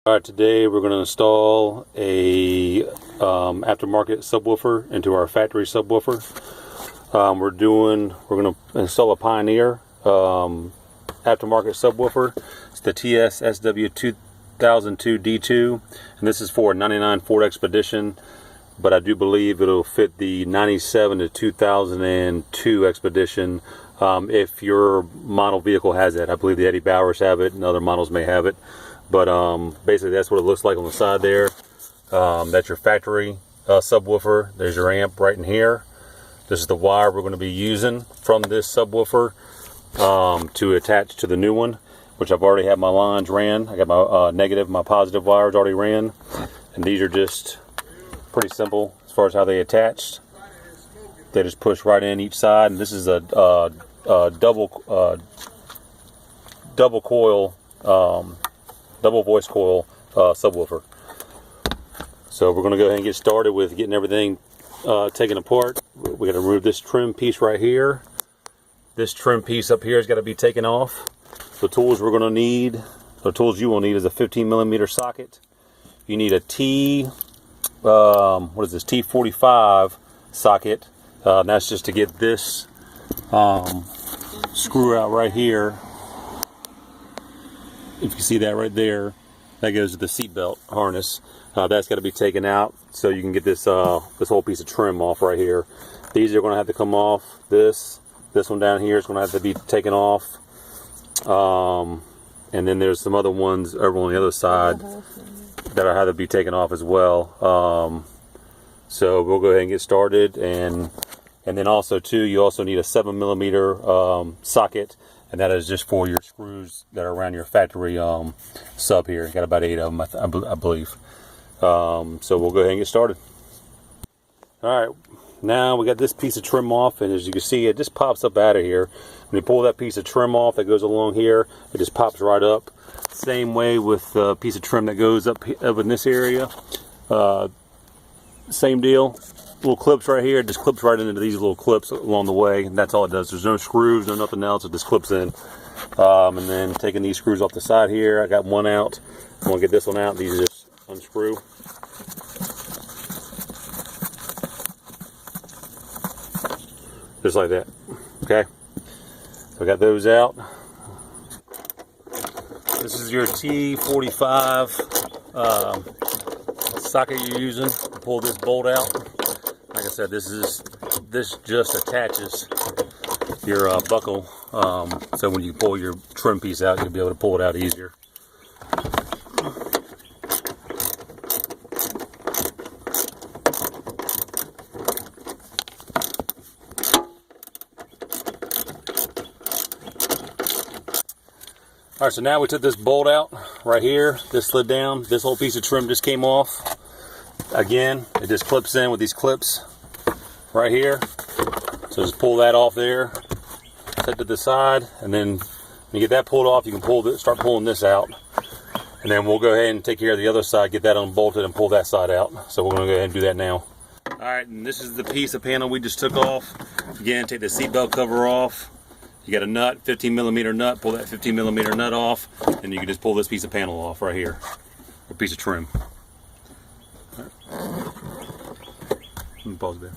Alright, today we're going to install a aftermarket subwoofer into our factory subwoofer. We're going to install a Pioneer aftermarket subwoofer. It's the TS-SW 2002 D2, and this is for a 99 Ford Expedition, but I do believe it'll fit the 97 to 2002 Expedition if your model vehicle has it. I believe the Eddie Bauers have it and other models may have it. But basically that's what it looks like on the side there. That's your factory subwoofer. There's your amp right in here. This is the wire we're going to be using from this subwoofer to attach to the new one, which I've already had my lines ran. I got my negative, my positive wires already ran. And these are just pretty simple as far as how they attached. They just push right in each side. And this is a double coil double voice coil subwoofer. So we're going to go ahead and get started with getting everything taken apart. We got to remove this trim piece right here. This trim piece up here has got to be taken off. The tools we're going to need, the tools you will need, is a 15mm socket. You need a T45 socket. And that's just to get this screw out right here. If you see that right there, that goes to the seatbelt harness. That's got to be taken out so you can get this this whole piece of trim off right here. These are going to have to come off. This one down here is going to have to be taken off. And then there's some other ones over on the other side that have to be taken off as well. So we'll go ahead and get started. And then also too, you also need a 7mm socket. And that is just for your screws that are around your factory sub here. Got about 8 of them, I believe. So we'll go ahead and get started. Alright, now we got this piece of trim off, and as you can see, it just pops up out of here. When you pull that piece of trim off that goes along here, it just pops right up. Same way with the piece of trim that goes up in this area. Same deal. Little clips right here, it just clips right into these little clips along the way, and that's all it does. There's no screws, no nothing else, it just clips in. And then taking these screws off the side here, I got one out. I'm going to get this one out. These just unscrew. Just like that. Okay, so I got those out. This is your T45 socket you're using to pull this bolt out. Like I said, this just attaches your buckle, so when you pull your trim piece out, you'll be able to pull it out easier. Alright, so now we took this bolt out right here. This slid down. This whole piece of trim just came off. Again, it just clips in with these clips right here. So just pull that off there, set to the side, and then when you get that pulled off, you can start pulling this out. And then we'll go ahead and take care of the other side, get that unbolted and pull that side out. So we're going to go ahead and do that now. Alright, and this is the piece of panel we just took off. Again, take the seatbelt cover off. You got a nut, 15mm nut, pull that 15mm nut off, and you can just pull this piece of panel off right here, or piece of trim. Pause there.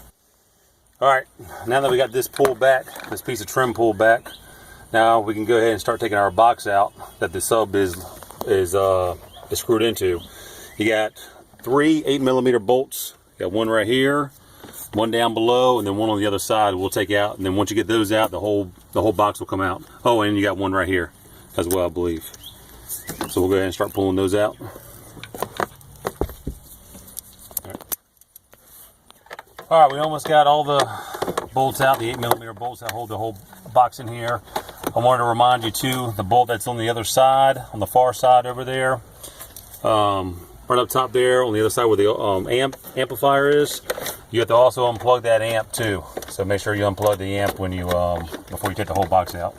Alright, now that we got this pulled back, this piece of trim pulled back, now we can go ahead and start taking our box out that the sub is screwed into. You got 3 8mm bolts. You got one right here, one down below, and then one on the other side we'll take out. And then once you get those out, the whole box will come out. Oh, and you got one right here as well, I believe. So we'll go ahead and start pulling those out. Alright, we almost got all the bolts out, the 8mm bolts that hold the whole box in here. I wanted to remind you too, the bolt that's on the other side, on the far side over there, right up top there, on the other side where the amplifier is, you have to also unplug that amp too. So make sure you unplug the amp when you before you take the whole box out.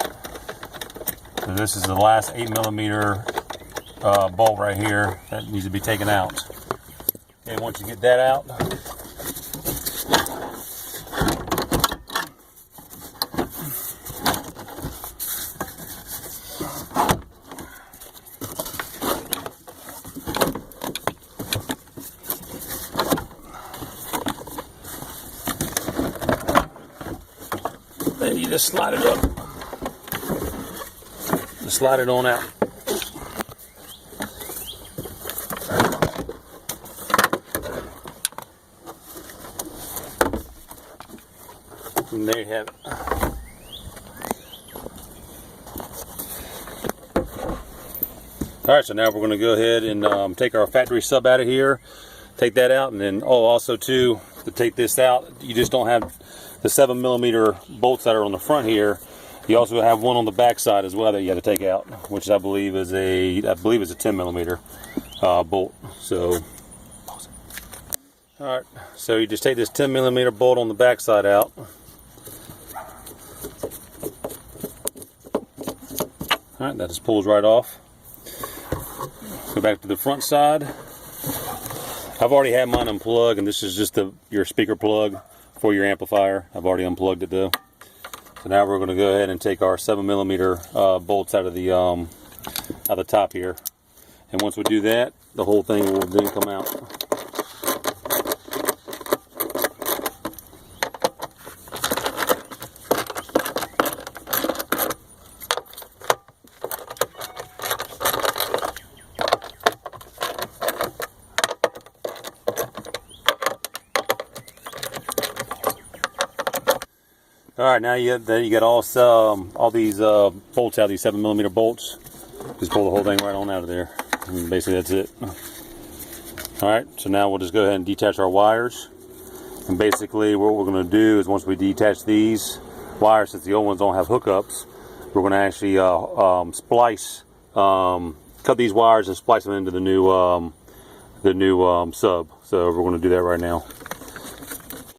So this is the last 8mm bolt right here that needs to be taken out. And once you get that out, you just slide it up. Just slide it on out. And there you have it. Alright, so now we're going to go ahead and take our factory sub out of here. Take that out, and then also too, to take this out, you just don't have the 7mm bolts that are on the front here. You also have one on the back side as well that you have to take out, which I believe is a 10mm bolt. So, alright, so you just take this 10mm bolt on the back side out. Alright, that just pulls right off. Go back to the front side. I've already had mine unplugged, and this is just your speaker plug for your amplifier. I've already unplugged it though. So now we're going to go ahead and take our 7mm bolts out of the top here. And once we do that, the whole thing will then come out. Alright, now you got all these bolts out, these 7mm bolts. Just pull the whole thing right on out of there. And basically that's it. Alright, so now we'll just go ahead and detach our wires. And basically what we're going to do is once we detach these wires, since the old ones don't have hookups, we're going to actually cut these wires and splice them into the new sub. So we're going to do that right now.